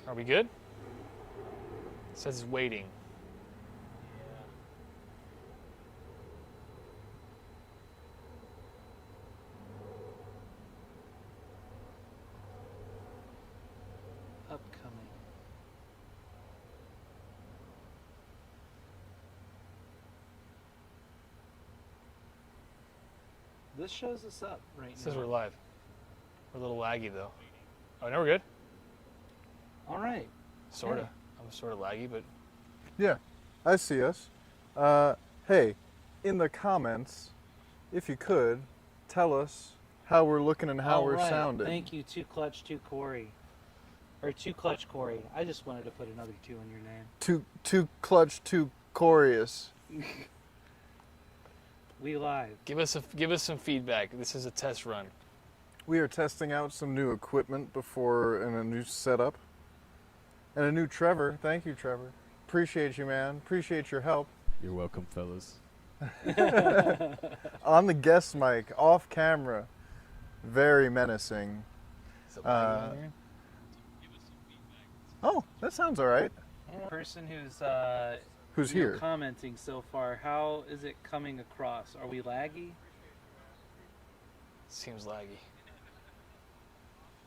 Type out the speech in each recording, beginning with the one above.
Are we good? It says it's waiting. Upcoming. This shows us up right It now. says we're live. We're a little laggy though. Oh, now we're good? All right. Sorta. Yeah. I'm sort of laggy, but Yeah, I see us. Hey, in the comments, if you could, tell us how we're looking and how All we're right. sounding. Thank you, Too Clutch, Too Corey. Or Too Clutch Corey. I just wanted to put another 2 in your name. Too clutch, too corious. We live. give us some feedback. This is a test run. We are testing out some new equipment before and a new setup. And a new Trevor. Thank you, Trevor. Appreciate you, man. Appreciate your help. You're welcome, fellas. On the guest mic, off camera, very menacing. Is it laggy on here? Oh, that sounds all right. Person Who's here? commenting so far, how is it coming across? Are we laggy? Seems laggy.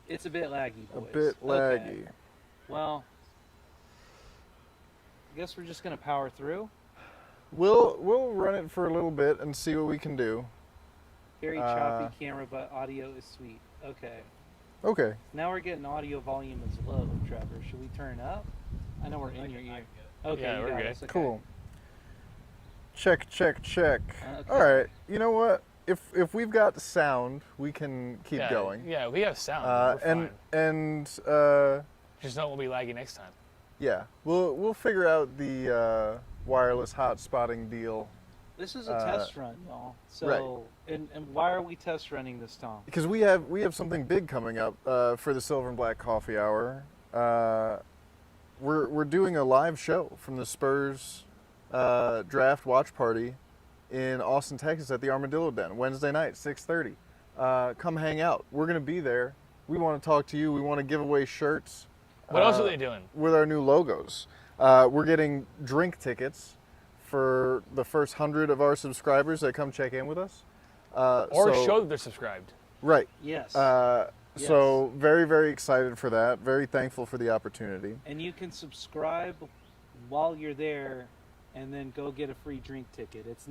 It's a bit laggy, A boys. bit laggy. Okay. Well, I guess we're just gonna power through. We'll run it for a little bit and see what we can do. Very choppy camera, but audio is sweet. Okay. Okay. Now we're getting audio volume is low, Trevor. Should we turn up? I know we're in your ear. Okay, Yeah, you we're got good. us. Okay. Cool. Check. Okay. All right. You know what? If we've got sound, we can keep Yeah, going. Yeah, we have sound. We're And fine. and Just know it will be laggy next time. yeah, we'll figure out the wireless hotspotting deal This is a test run, y'all. So, right. and why are we test running this, Tom? because we have something big coming up for the Silver and Black Coffee Hour. We're doing a live show from the Spurs draft watch party in Austin, Texas at the Armadillo Den, Wednesday night, 6:30. Come hang out. We're gonna be there. We want to talk to you. We want to give away shirts. What else are they doing? With our new logos. We're getting drink tickets for the first 100 of our subscribers that come check in with us. Or so- show that they're subscribed. Right. Yes. So very, very excited for that. Very thankful for the opportunity. And you can subscribe while you're there, and then go get a free drink ticket. There's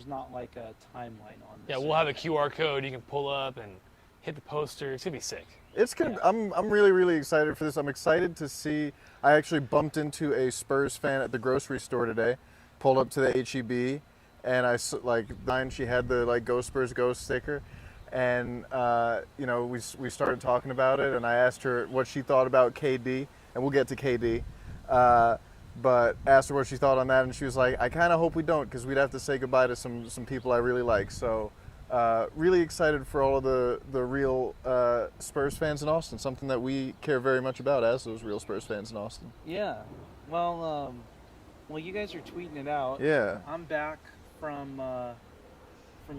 not like a timeline on this. Yeah, we'll have a QR code you can pull up and hit the poster. It's gonna be sick. It's gonna. I'm really, really excited for this. I'm excited to see. I actually bumped into a Spurs fan at the grocery store today. Pulled up to the HEB, and she had the Go Spurs Go sticker, and we started talking about it, and I asked her what she thought about KD, and we'll get to KD. But asked her what she thought on that, and she was like, I kind of hope we don't, because we'd have to say goodbye to some people I really like. So really excited for all of the real Spurs fans in Austin, something that we care very much about as those real Spurs fans in Austin. Yeah. Well, you guys are tweeting it out. Yeah. I'm back from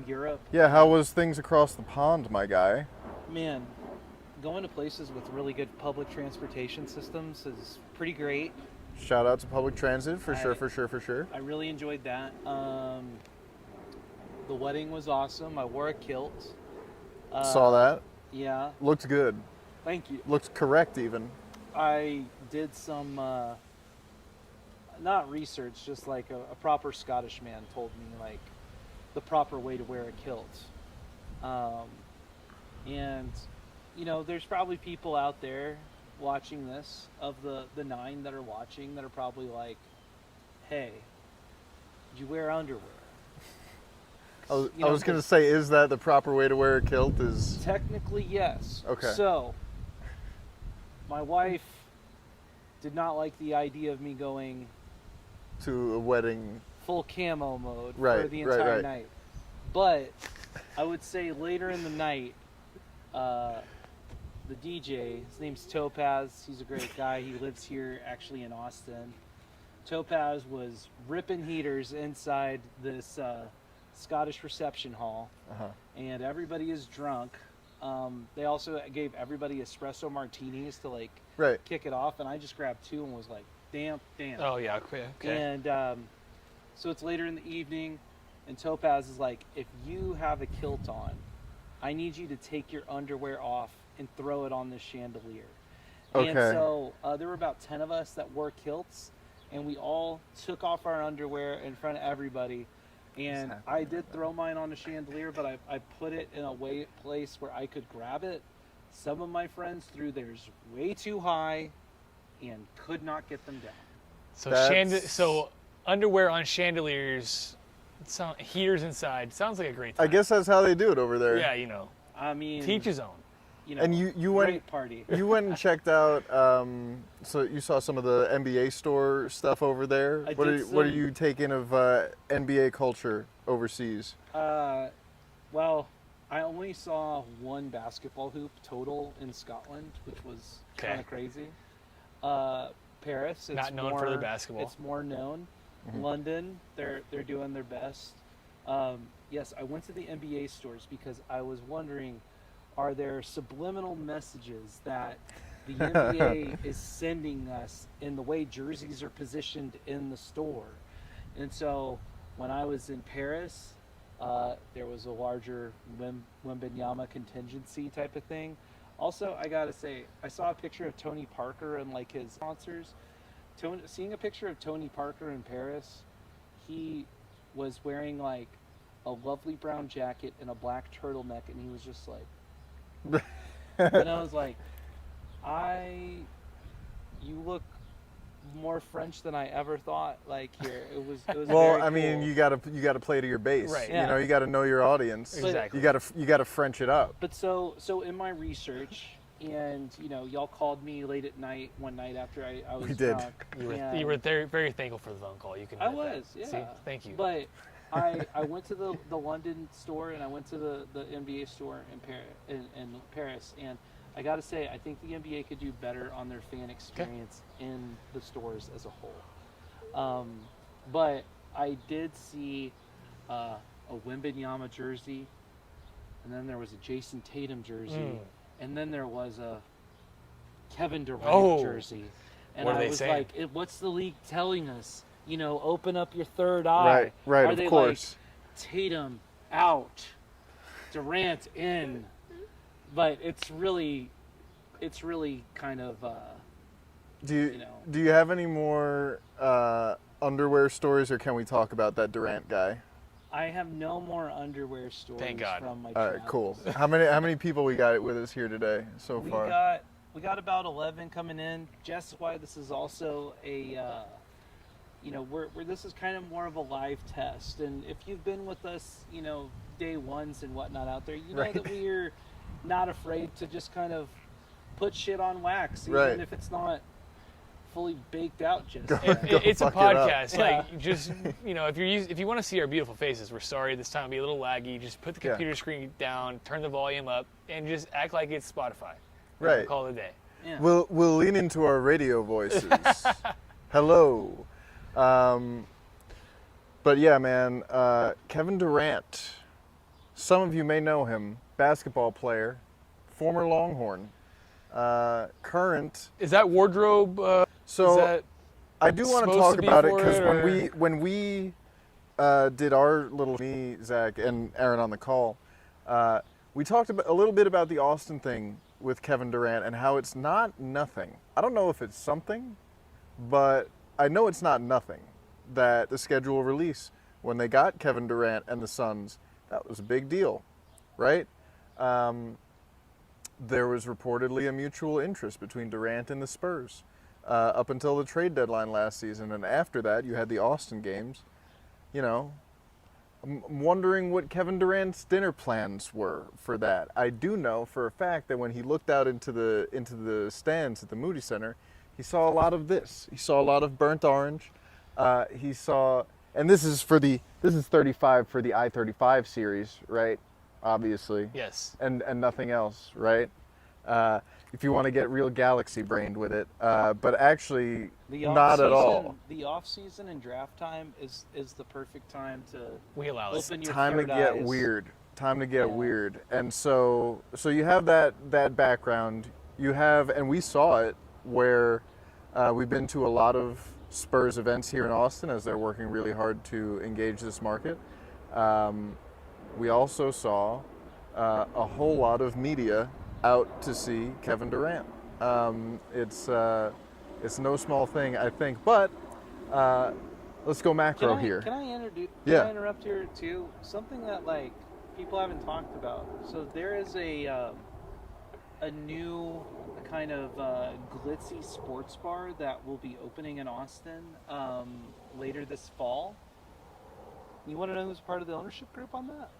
Europe. Yeah, how was things across the pond, my guy? Man, going to places with really good public transportation systems is pretty great. Shout out to public transit, for sure. I really enjoyed that. The wedding was awesome. I wore a kilt. Saw that. Yeah. Looked good. Thank you. Looked correct, even. I did some, not research, just like a proper Scottish man told me, like, the proper way to wear a kilt. And, there's probably people out there watching this, of the 9 that are watching, that are probably like, hey, did you wear underwear? I was going to say, is that the proper way to wear a kilt? Is Technically, yes. Okay. So, my wife did not like the idea of me going to a wedding. full camo mode for Right, the right, entire right. night. But I would say later in the night, the DJ, his name's Topaz. He's a great guy. He lives here actually in Austin. Topaz was ripping heaters inside this Scottish reception hall, Uh-huh. and everybody is drunk. They also gave everybody espresso martinis to like Right. kick it off, and I just grabbed 2 and was like, damn. Oh yeah, okay. And so it's later in the evening, and Topaz is like, if you have a kilt on, I need you to take your underwear off and throw it on this chandelier. And Okay. so there were about 10 of us that wore kilts, and we all took off our underwear in front of everybody. And I did throw mine on the chandelier, but I put it in a place where I could grab it. Some of my friends threw theirs way too high and could not get them down. So so underwear on chandeliers, heaters inside. Sounds like a great time. I guess that's how they do it over there. Yeah, you know. I mean, Teach his own. you know, And you went great party. you went and checked out. So you saw some of the NBA store stuff over there. I What did are some- you taking of NBA culture overseas? Well, I only saw one basketball hoop total in Scotland, which was kind Okay. of crazy. Paris, it's Not known for their basketball. It's more known. Mm-hmm. London, they're doing their best. Yes, I went to the NBA stores because I was wondering, are there subliminal messages that the NBA is sending us in the way jerseys are positioned in the store? And so when I was in Paris, there was a larger Wembanyama contingency type of thing. Also, I gotta say, I saw a picture of Tony Parker and like his sponsors. Seeing a picture of Tony Parker in Paris, he was wearing like a lovely brown jacket and a black turtleneck, and he was just like, and I was like, you look more French than I ever thought. Like here, it was Well, very I mean, cool. you gotta play to your base. Right. You know, you gotta know your audience. Exactly. You gotta French it up. But so in my research, and you know, y'all called me late at night one night after I was We did. drunk. You were very, very thankful for the phone call. You can. I admit was, that. yeah. See? Thank you. But I went to the London store, and I went to the NBA store in Paris, and I got to say, I think the NBA could do better on their fan experience in the stores as a whole. But I did see a Wembanyama jersey, and then there was a Jason Tatum jersey, and then there was a Kevin Durant jersey. And What are I they was saying? like, what's the league telling us? You know, open up your third eye. Right, Are of they course. like Tatum out, Durant in? But it's really kind of Do you have any more underwear stories, or can we talk about that Durant guy? I have no more underwear stories Thank God. from my All right, travels. cool. How many people we got with us here today so We far? got about 11 coming in. Just why this is also a where this is kind of more of a live test. And if you've been with us, you know, day ones and whatnot out there, you know Right. that we're not afraid to just kind of put shit on wax, even Right. if it's not fully baked out just Go yet. It's a fuck it up. podcast. Yeah. Like, just you know, if you want to see our beautiful faces, we're sorry this time will be a little laggy. Just put the Yeah. computer screen down, turn the volume up, and just act like it's Spotify. Right. Call it a day. Yeah. We'll lean into our radio voices. Hello. But yeah, man, Kevin Durant. Some of you may know him, basketball player, former Longhorn, current. Is that wardrobe? So is that I do want to supposed talk to be about it for because it, when we did our little me, Zach and Aaron on the call, we talked a little bit about the Austin thing with Kevin Durant and how it's not nothing. I don't know if it's something, but I know it's not nothing that the schedule release when they got Kevin Durant and the Suns, that was a big deal, right? There was reportedly a mutual interest between Durant and the Spurs up until the trade deadline last season, and after that you had the Austin games. You know, I'm wondering what Kevin Durant's dinner plans were for that. I do know for a fact that when he looked out into the stands at the Moody Center, he saw a lot of this. He saw a lot of burnt orange. He saw, and this is 35 for the I-35 series, right? Obviously. yes. And nothing else, right? If you want to get real galaxy brained with it, but actually not at all. The off season and draft time is the perfect time to We allow this. open your Time to third get eyes. weird. Time to get Yeah. weird. And so you have that background. You have, and we saw it where we've been to a lot of Spurs events here in Austin as they're working really hard to engage this market. We also saw a whole lot of media out to see Kevin Durant. It's no small thing, I think. But let's go macro here. Can I introduce? Yeah. Can I interrupt here too? Something that like people haven't talked about. So there is a new kind of glitzy sports bar that will be opening in Austin later this fall. You want to know who's part of the ownership group on that?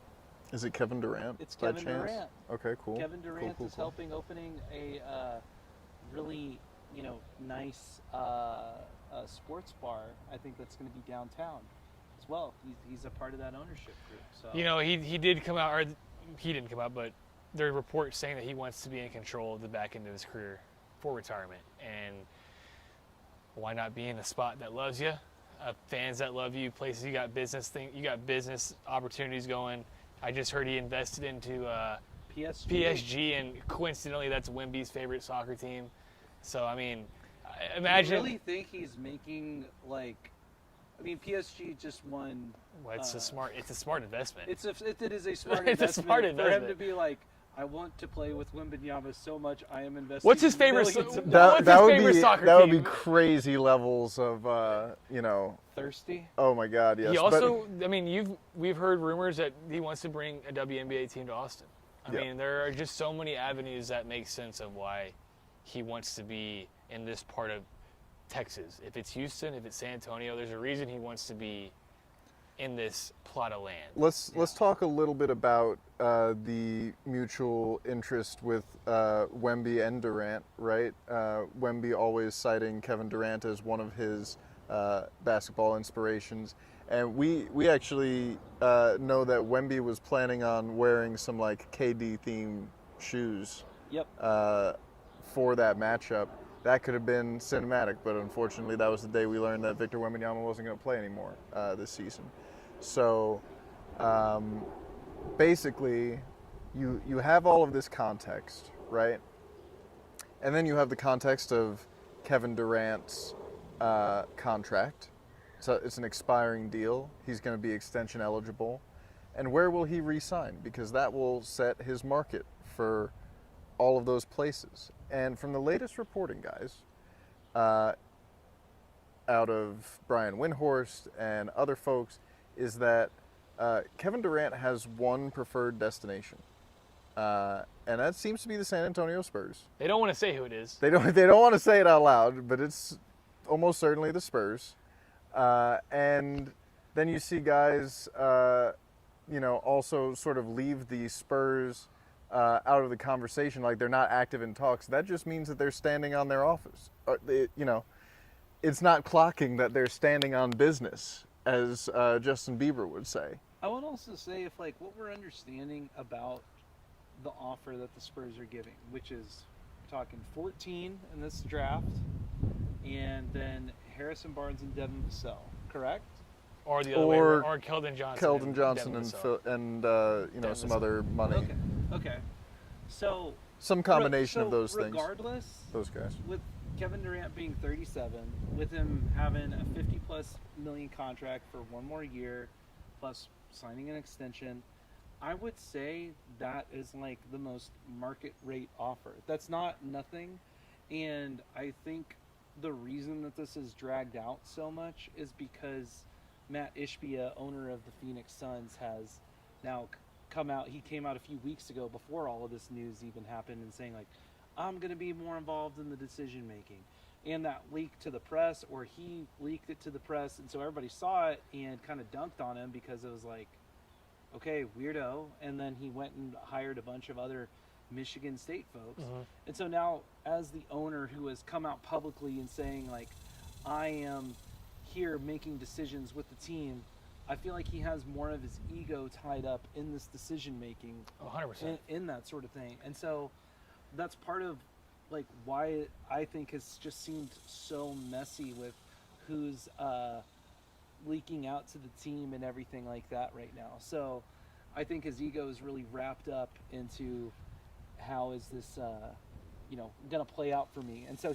Is it Kevin Durant? It's by Kevin chance? Durant. Okay, cool. Kevin Durant Cool. is helping opening a really nice sports bar. I think that's going to be downtown as well. He's a part of that ownership group. So He did come out, or he didn't come out, but there are reports saying that he wants to be in control of the back end of his career for retirement. And why not be in a spot that loves you, fans that love you, places you got business opportunities going. I just heard he invested into PSG, and coincidentally, that's Wemby's favorite soccer team. So I mean, imagine. Do you really think he's making PSG just won. Well, it's a smart investment. It is a smart It's a investment smart for him investment. to be like, I want to play with Wembanyama so much. I am investing. What's his favorite? millions of What's That his would favorite be soccer that would team? be crazy levels of thirsty. Oh my God, yes. He also, we've heard rumors that he wants to bring a WNBA team to Austin. I Yeah. mean, there are just so many avenues that make sense of why he wants to be in this part of Texas. If it's Houston, if it's San Antonio, there's a reason he wants to be in this plot of land. Let's talk a little bit about the mutual interest with Wemby and Durant, right? Wemby always citing Kevin Durant as one of his basketball inspirations, and we actually know that Wemby was planning on wearing some like KD themed shoes. Yep. For that matchup. That could have been cinematic, but unfortunately, that was the day we learned that Victor Wembanyama wasn't going to play anymore this season. So, basically, you have all of this context, right? And then you have the context of Kevin Durant's contract. So it's an expiring deal. He's going to be extension eligible. And where will he re-sign? Because that will set his market for all of those places. And from the latest reporting, guys, out of Brian Windhorst and other folks, is that Kevin Durant has one preferred destination, and that seems to be the San Antonio Spurs. They don't want to say who it is. They don't want to say it out loud, but it's almost certainly the Spurs. And then you see guys, also sort of leave the Spurs out of the conversation, like they're not active in talks. That just means that they're standing on their office. It's not clocking that they're standing on business, as Justin Bieber would say. I would also say if what we're understanding about the offer that the Spurs are giving, which is talking 14 in this draft, and then Harrison Barnes and Devin Vassell, correct? Or the other way around, or Keldon Johnson. Keldon Johnson Devin and Vassell. some other money. Okay. So Some combination of those things. Regardless, Those guys. with Kevin Durant being 37, with him having a 50+ million contract for one more year, plus signing an extension, I would say that is the most market rate offer. That's not nothing, and I think the reason that this is dragged out so much is because Matt Ishbia, owner of the Phoenix Suns, has now come out. He came out a few weeks ago before all of this news even happened and saying I'm going to be more involved in the decision making. And that leaked to the press, or he leaked it to the press, and so everybody saw it and kind of dunked on him because it was okay, weirdo. And then he went and hired a bunch of other Michigan State folks. Mm-hmm. And so now, as the owner who has come out publicly and saying I am here making decisions with the team, I feel like he has more of his ego tied up in this decision making, 100%. in that sort of thing. And so that's part of why I think has just seemed so messy with who's leaking out to the team and everything like that right now. So I think his ego is really wrapped up into how is this, going to play out for me. And so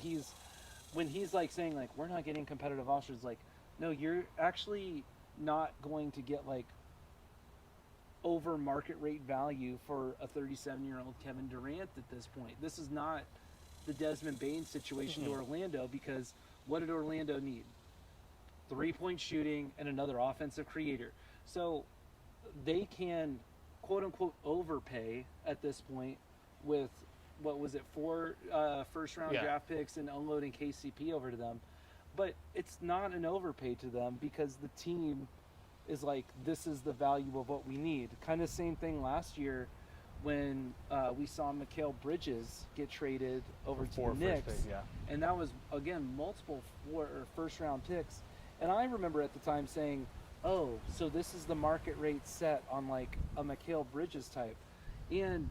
when he's like saying like, we're not getting competitive offers, like, no, you're actually not going to get like over market rate value for a 37-year-old Kevin Durant at this point. This is not the Desmond Bain situation to Orlando, because what did Orlando need? 3-point shooting and another offensive creator. So they can quote unquote overpay at this point with, what was it, 4 first round draft picks and unloading KCP over to them. But it's not an overpay to them, because the team is like, this is the value of what we need. Kind of same thing last year when we saw Mikal Bridges get traded over to the Knicks. And that was, again, multiple first round picks. And I remember at the time saying, oh, so this is the market rate set on like a Mikal Bridges type. And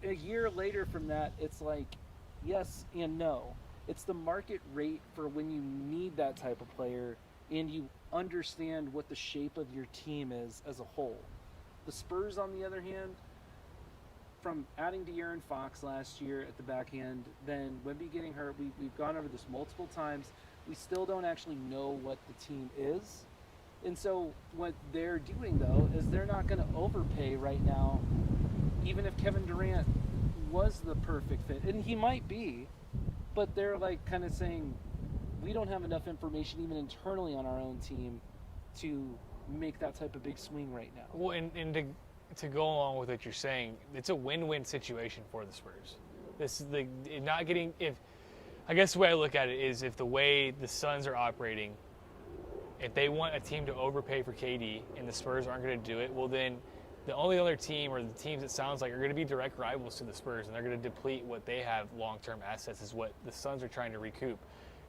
a year later from that, it's like, yes and no. It's the market rate for when you need that type of player and you understand what the shape of your team is as a whole. The Spurs, on the other hand, from adding De'Aaron Fox last year at the back end, then Wemby getting hurt, we've gone over this multiple times. We still don't actually know what the team is. And so what they're doing, though, is they're not going to overpay right now, even if Kevin Durant was the perfect fit. And he might be, but they're like kind of saying, we don't have enough information even internally on our own team to make that type of big swing right now. Well, and to go along with what you're saying, it's a win-win situation for the Spurs. This is not getting, I guess the way I look at it is, if the way the Suns are operating, if they want a team to overpay for KD and the Spurs aren't going to do it, well then the only other team, or the teams it sounds like, are going to be direct rivals to the Spurs, and they're going to deplete what they have long-term assets, is what the Suns are trying to recoup.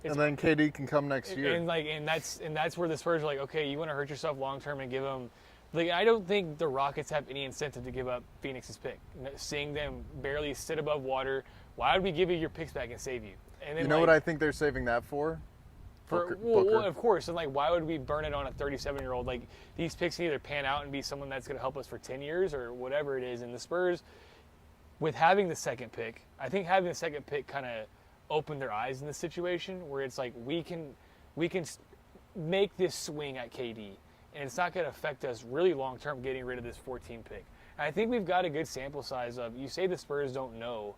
And then KD can come next year. And that's where the Spurs are like, okay, you want to hurt yourself long-term and give them. Like, I don't think the Rockets have any incentive to give up Phoenix's pick. Seeing them barely sit above water, why would we give you your picks back and save you? And then, you know what I think they're saving that for? Booker. Well, of course. And, like, why would we burn it on a 37-year-old? Like, these picks can either pan out and be someone that's going to help us for 10 years or whatever it is. And the Spurs, with having the second pick, I think having the second pick kind of opened their eyes in the situation where it's like, we can make this swing at KD. And it's not going to affect us really long-term getting rid of this 14 pick. And I think we've got a good sample size of, you say the Spurs don't know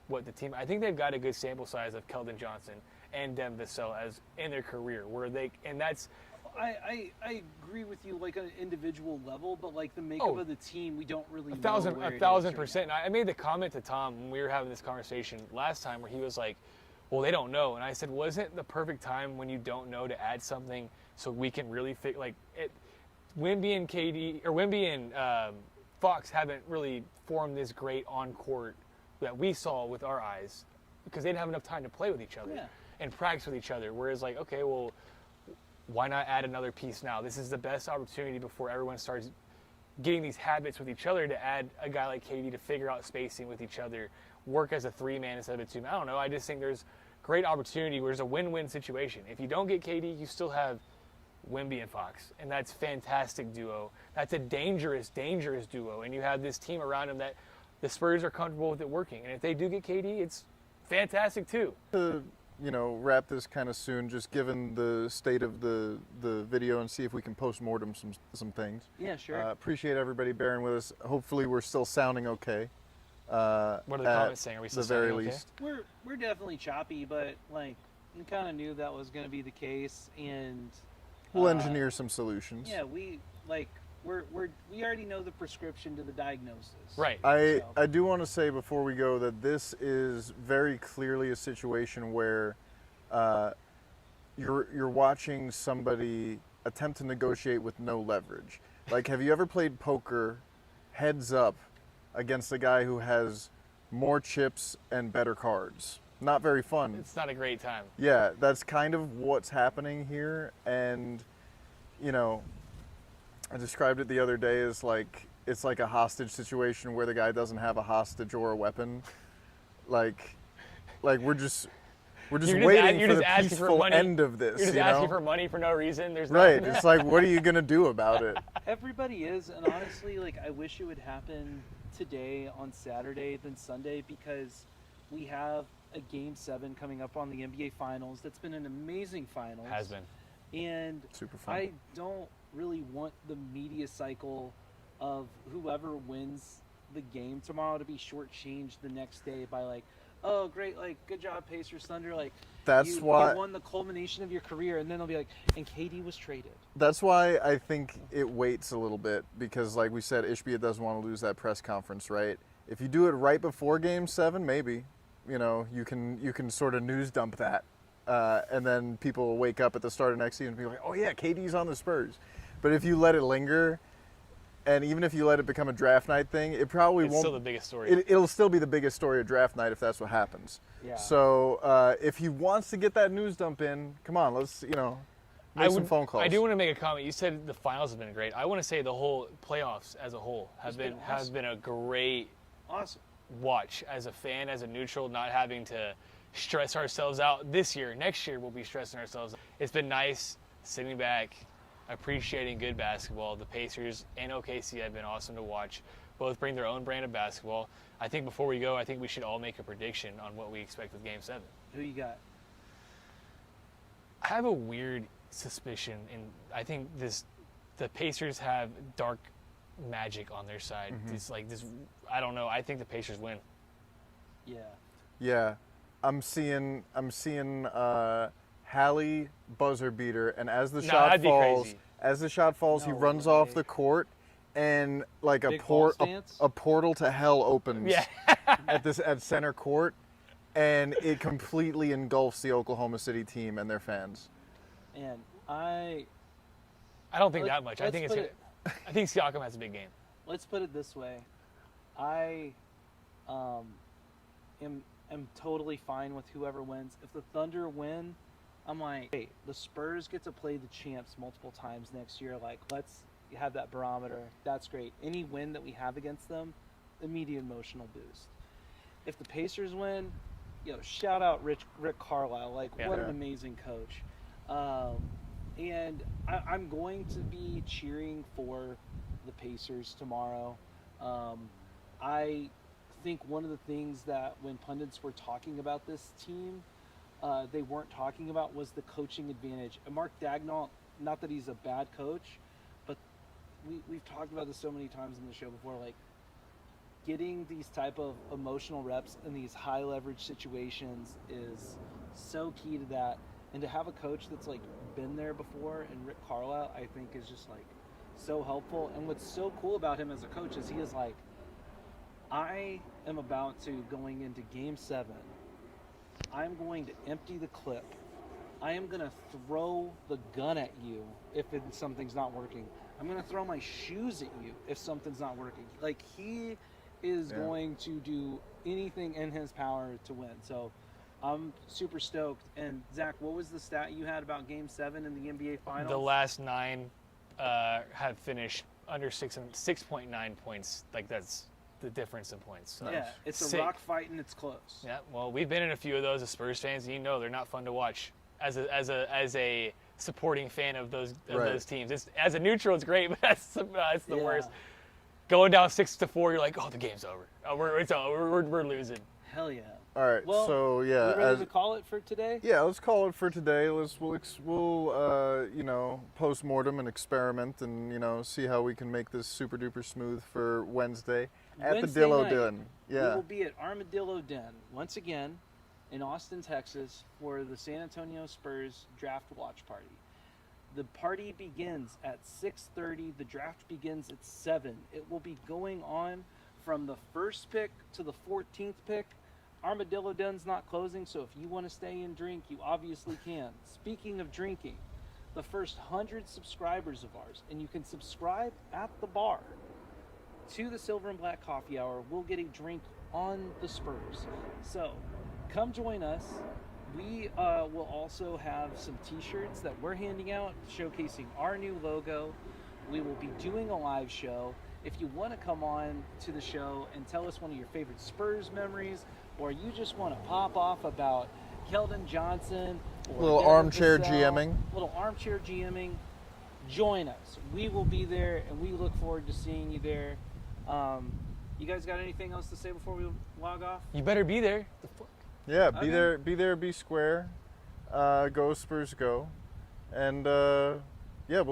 what the team, I think they've got a good sample size of Keldon Johnson and Dem Vassell as in their career, where they, and that's. I agree with you, like, on an individual level, but like the makeup of the team, we don't really know where a thousand percent. I made the comment to Tom when we were having this conversation last time where he was like, well, they don't know. And I said, wasn't the perfect time when you don't know to add something so we can really fit, like, it, Wemby and KD, or Wemby and Fox haven't really formed this great on-court that we saw with our eyes, because they didn't have enough time to play with each other and practice with each other. Whereas, like, okay, well, why not add another piece now? This is the best opportunity before everyone starts getting these habits with each other, to add a guy like KD to figure out spacing with each other, work as a 3-man instead of a 2-man. I don't know. I just think there's great opportunity where there's a win-win situation. If you don't get KD, you still have Wemby and Fox, and that's fantastic duo. That's a dangerous, dangerous duo, and you have this team around him that the Spurs are comfortable with it working. And if they do get KD, it's fantastic too. To, wrap this kind of soon, just given the state of the video, and see if we can post-mortem some things. Yeah, sure. Appreciate everybody bearing with us. Hopefully we're still sounding okay. What are the comments saying? Are we still sounding okay? least? We're definitely choppy, but like, we kind of knew that was going to be the case, and we'll engineer some solutions. Yeah, we already know the prescription to the diagnosis. Right. I do want to say before we go that this is very clearly a situation where you're watching somebody attempt to negotiate with no leverage. Like, have you ever played poker heads up against a guy who has more chips and better cards? Not very fun. It's not a great time. Yeah, that's kind of what's happening here. And, I described it the other day as like, it's like a hostage situation where the guy doesn't have a hostage or a weapon. Like we're We're just You're just waiting you're for just the asking for peaceful money. end of this. You're just you asking know? for money for no reason. There's Right. nothing. It's like, what are you gonna do about it? Everybody is, and honestly, like I wish it would happen today on Saturday than Sunday because we have a Game 7 coming up on the NBA Finals. That's been an amazing finals. Has been. And Super fun. I don't really want the media cycle of whoever wins the game tomorrow to be shortchanged the next day by like, oh great, like good job Pacers Thunder, like That's you why. won the culmination of your career, and then they'll be like, and KD was traded. That's why I think it waits a little bit because, like we said, Ishbia doesn't want to lose that press conference, right? If you do it right before Game 7, maybe, you know, you can sort of news dump that, and then people will wake up at the start of next season and be like, oh yeah, KD's on the Spurs. But if you let it linger, and even if you let it become a draft night thing, it probably It's won't. still the biggest story. It'll still be the biggest story of draft night if that's what happens. Yeah. So if he wants to get that news dump in, come on, let's make some phone calls. I do want to make a comment. You said the finals have been great. I want to say the whole playoffs as a whole It's been have awesome. been a great Awesome. watch as a fan, as a neutral, not having to stress ourselves out this year. Next year we'll be stressing ourselves out. It's been nice sitting back, appreciating good basketball. The Pacers and OKC have been awesome to watch. Both bring their own brand of basketball. I think before we go, I think we should all make a prediction on what we expect with Game 7. Who you got? I have a weird suspicion, and I think the Pacers have dark magic on their side. It's like this, I don't know. I think the Pacers win. Yeah. Yeah, I'm seeing Hallie buzzer beater, and as the shot that'd be falls, crazy. he No runs off way. the court, and like a Big ball stance? portal to hell opens Yeah. at center court, and it completely engulfs the Oklahoma City team and their fans. And I I don't think Let- that much. I let's think put I think Siakam has a big game. let's put it this way. I am totally fine with whoever wins. If the Thunder win, I'm like, hey, the Spurs get to play the champs multiple times next year. Like, let's have that barometer. That's great. Any win that we have against them, immediate emotional boost. If the Pacers win, shout out Rick Carlisle. Like, Yeah. what an Yeah. amazing coach. And I'm going to be cheering for the Pacers tomorrow. I think one of the things that when pundits were talking about this team, they weren't talking about was the coaching advantage. And Mark Daigneault, not that he's a bad coach, but we've talked about this so many times in the show before, like getting these type of emotional reps in these high leverage situations is so key to that. And to have a coach that's like been there before, and Rick Carlisle, I think is just like so helpful. And what's so cool about him as a coach is he is like, I am about to going into Game 7. I'm going to empty the clip. I am going to throw the gun at you if something's not working. I'm going to throw my shoes at you if something's not working. Like, he is going to do anything in his power to win. So I'm super stoked. And Zach, what was the stat you had about Game 7 in the NBA Finals? The last 9 have finished under 6.9 points. Like, that's the difference in points. So. Yeah, it's a Sick. rock fight and it's close. Yeah, well, we've been in a few of those as Spurs fans, and they're not fun to watch. As a supporting fan of those teams, as a neutral, it's great, but that's the Yeah. worst. Going down 6-4, you're like, oh, the game's over. It's over. We're losing. Hell yeah. All right, Well, so yeah, we ready to call it for today? yeah, let's call it for today. We'll post-mortem and experiment and see how we can make this super duper smooth for Wednesday at Wednesday the Dillo night, Den. We Yeah. will be at Armadillo Den once again in Austin, Texas for the San Antonio Spurs draft watch party. The party begins at 6:30. The draft begins at 7. It will be going on from the first pick to the 14th pick. Armadillo Den's not closing, so if you want to stay and drink, you obviously can. Speaking of drinking, the first 100 subscribers of ours, and you can subscribe at the bar to the Silver and Black Coffee Hour, will get a drink on the Spurs. So come join us. We will also have some t-shirts that we're handing out showcasing our new logo. We will be doing a live show. If you want to come on to the show and tell us one of your favorite Spurs memories, or you just want to pop off about Keldon Johnson, or Little Devin armchair Vassell, GMing. little armchair GMing, join us. We will be there, and we look forward to seeing you there. You guys got anything else to say before we log off? You better be there. The fuck? Yeah, Okay. be there, be square. Go Spurs, go. And yeah, we'll